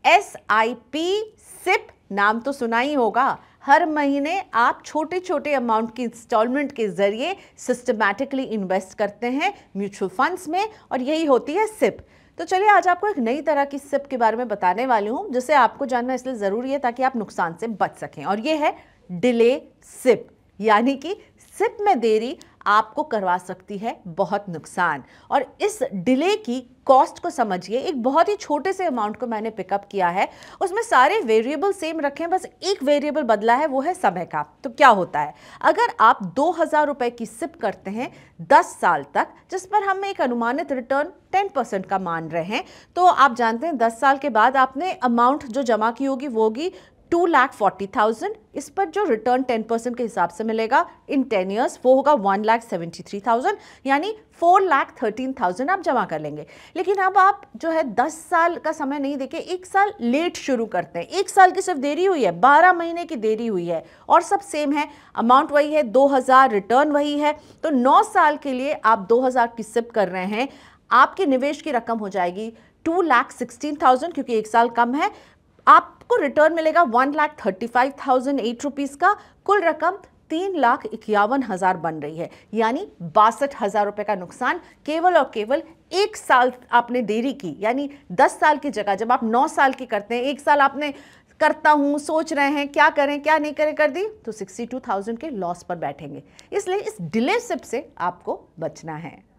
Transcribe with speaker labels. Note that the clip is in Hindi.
Speaker 1: SIP SIP नाम तो सुना ही होगा। हर महीने आप छोटे छोटे अमाउंट की इंस्टॉलमेंट के जरिए सिस्टमैटिकली इन्वेस्ट करते हैं म्यूचुअल फंड्स में, और यही होती है सिप। तो चलिए आज आपको एक नई तरह की सिप के बारे में बताने वाली हूं, जिसे आपको जानना इसलिए ज़रूरी है ताकि आप नुकसान से बच सकें, और ये है डिले सिप। यानी कि सिप में देरी आपको करवा सकती है बहुत नुकसान। और इस डिले की कॉस्ट को समझिए। एक बहुत ही छोटे से अमाउंट को मैंने पिकअप किया है, उसमें सारे वेरिएबल सेम रखे हैं, बस एक वेरिएबल बदला है, वो है समय का। तो क्या होता है, अगर आप 2000 रुपए की सिप करते हैं 10 साल तक, जिस पर हम एक अनुमानित रिटर्न 10% का मान रहे हैं, तो आप जानते हैं 10 साल के बाद आपने अमाउंट जो जमा की होगी वो होगी 2,40,000। इस पर जो रिटर्न 10% के हिसाब से मिलेगा इन 10 ईयर्स वो होगा 1,73,000, यानी 4,13,000 आप जमा कर लेंगे। लेकिन अब आप जो है 10 साल का समय नहीं देके 1 साल लेट शुरू करते हैं। 1 साल की सिर्फ देरी हुई है, 12 महीने की देरी हुई है, और सब सेम है, अमाउंट वही है 2000, रिटर्न वही है। तो 9 साल के लिए आप 2000 की सिप कर रहे हैं, आपके निवेश की रकम हो जाएगी 2,16,000, क्योंकि 1 साल कम है। आपको रिटर्न मिलेगा 1,35,008 रुपीज का। कुल रकम 3,51,000 बन रही है, यानी 62,000 रुपए का नुकसान केवल और केवल 1 साल आपने देरी की। यानी 10 साल की जगह जब आप 9 साल की करते हैं, 1 साल आपने करता हूं सोच रहे हैं क्या करें क्या नहीं करें कर दी, तो 62,000 के लॉस पर बैठेंगे। इसलिए इस डिले सिप से आपको बचना है।